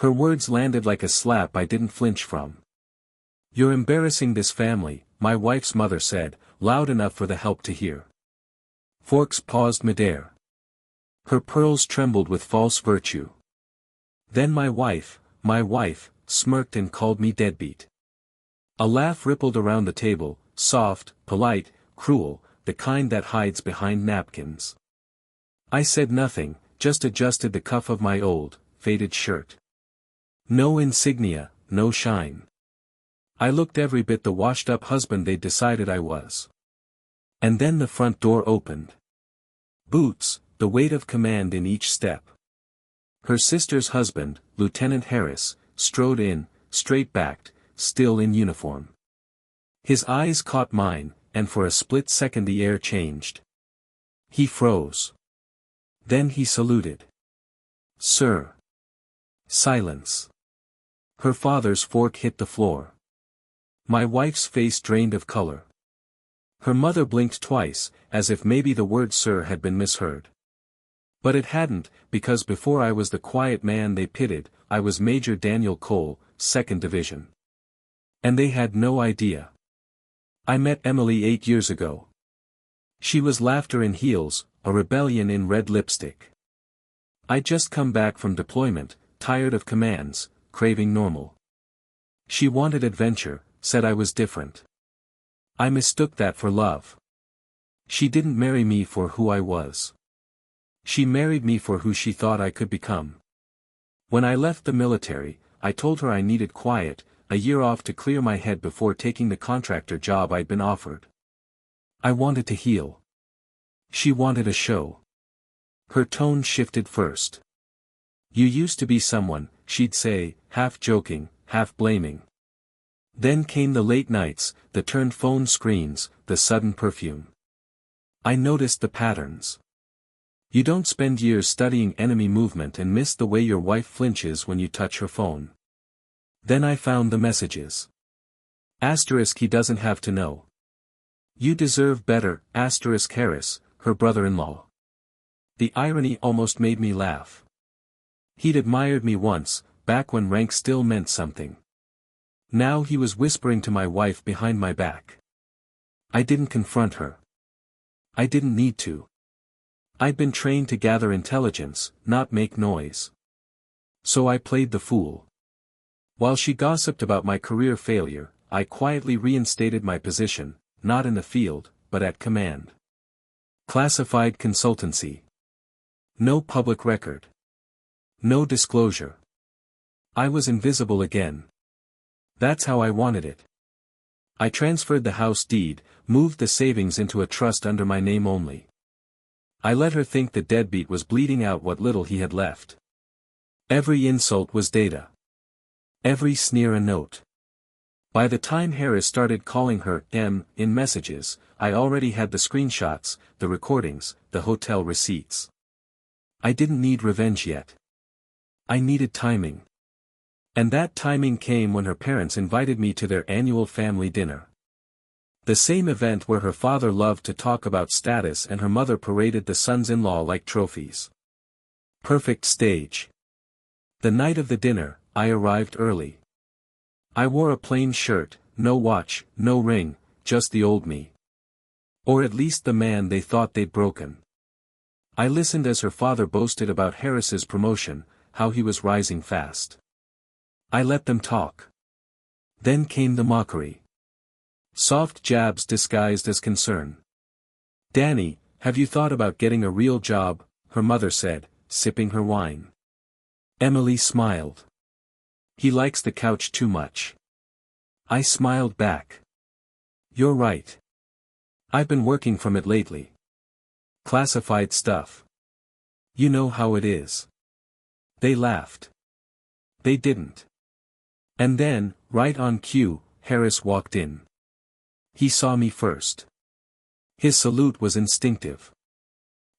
Her words landed like a slap I didn't flinch from. "You're embarrassing this family," my wife's mother said, loud enough for the help to hear. Forks paused midair. Her pearls trembled with false virtue. Then my wife, smirked and called me deadbeat. A laugh rippled around the table, soft, polite, cruel, the kind that hides behind napkins. I said nothing, just adjusted the cuff of my old, faded shirt. No insignia, no shine. I looked every bit the washed-up husband they'd decided I was. And then the front door opened. Boots, the weight of command in each step. Her sister's husband, Lieutenant Harris, strode in, straight-backed, still in uniform. His eyes caught mine, and for a split second the air changed. He froze. Then he saluted. "Sir." Silence. Her father's fork hit the floor. My wife's face drained of color. Her mother blinked twice, as if maybe the word sir had been misheard. But it hadn't, because before I was the quiet man they pitied, I was Major Daniel Cole, 2nd Division. And they had no idea. I met Emily 8 years ago. She was laughter in heels, a rebellion in red lipstick. I'd just come back from deployment, tired of commands, craving normal. She wanted adventure, said I was different. I mistook that for love. She didn't marry me for who I was. She married me for who she thought I could become. When I left the military, I told her I needed quiet, a year off to clear my head before taking the contractor job I'd been offered. I wanted to heal. She wanted a show. Her tone shifted first. "You used to be someone," she'd say, half joking, half blaming. Then came the late nights, the turned phone screens, the sudden perfume. I noticed the patterns. You don't spend years studying enemy movement and miss the way your wife flinches when you touch her phone. Then I found the messages. Asterisk he doesn't have to know. You deserve better, asterisk Harris, her brother-in-law. The irony almost made me laugh. He'd admired me once, back when rank still meant something. Now he was whispering to my wife behind my back. I didn't confront her. I didn't need to. I'd been trained to gather intelligence, not make noise. So I played the fool. While she gossiped about my career failure, I quietly reinstated my position, not in the field, but at command. Classified consultancy. No public record. No disclosure. I was invisible again. That's how I wanted it. I transferred the house deed, moved the savings into a trust under my name only. I let her think the deadbeat was bleeding out what little he had left. Every insult was data. Every sneer a note. By the time Harris started calling her M in messages, I already had the screenshots, the recordings, the hotel receipts. I didn't need revenge yet. I needed timing. And that timing came when her parents invited me to their annual family dinner. The same event where her father loved to talk about status and her mother paraded the sons-in-law like trophies. Perfect stage. The night of the dinner, I arrived early. I wore a plain shirt, no watch, no ring, just the old me. Or at least the man they thought they'd broken. I listened as her father boasted about Harris's promotion, how he was rising fast. I let them talk. Then came the mockery. Soft jabs disguised as concern. "Danny, have you thought about getting a real job?" her mother said, sipping her wine. Emily smiled. "He likes the couch too much." I smiled back. "You're right. I've been working from it lately. Classified stuff. You know how it is." They laughed. They didn't. And then, right on cue, Harris walked in. He saw me first. His salute was instinctive.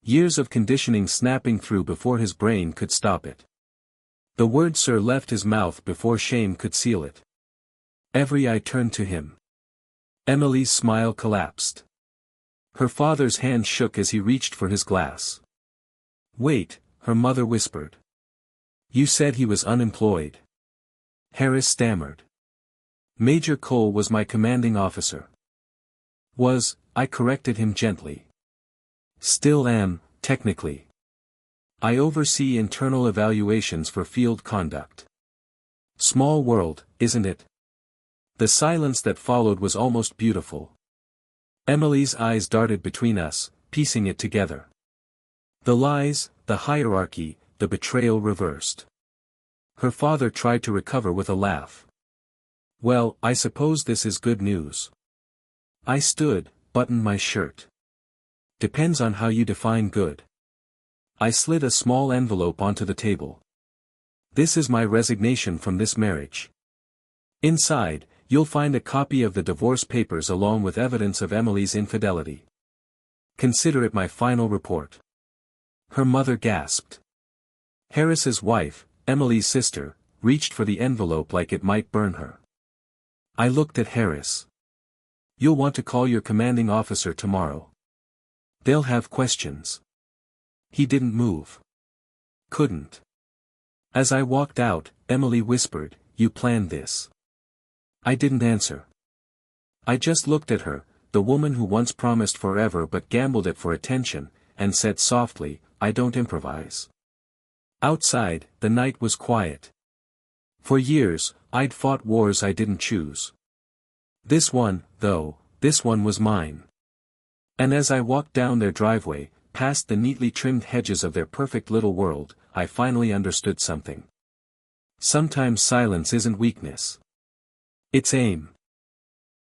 Years of conditioning snapping through before his brain could stop it. The word sir left his mouth before shame could seal it. Every eye turned to him. Emily's smile collapsed. Her father's hand shook as he reached for his glass. "Wait," her mother whispered. You said he was unemployed. Harris stammered. Major Cole was my commanding officer. I corrected him gently. Still am, technically. I oversee internal evaluations for field conduct. Small world, isn't it? The silence that followed was almost beautiful. Emily's eyes darted between us, piecing it together. The lies, the hierarchy, the betrayal reversed. Her father tried to recover with a laugh. Well, I suppose this is good news. I stood, buttoned my shirt. Depends on how you define good. I slid a small envelope onto the table. This is my resignation from this marriage. Inside, you'll find a copy of the divorce papers along with evidence of Emily's infidelity. Consider it my final report. Her mother gasped. Harris's wife, Emily's sister, reached for the envelope like it might burn her. I looked at Harris. You'll want to call your commanding officer tomorrow. They'll have questions. He didn't move. Couldn't. As I walked out, Emily whispered, You planned this. I didn't answer. I just looked at her, the woman who once promised forever but gambled it for attention, and said softly, I don't improvise. Outside, the night was quiet. For years, I'd fought wars I didn't choose. This one, though, this one was mine. And as I walked down their driveway, past the neatly trimmed hedges of their perfect little world, I finally understood something. Sometimes silence isn't weakness. It's aim.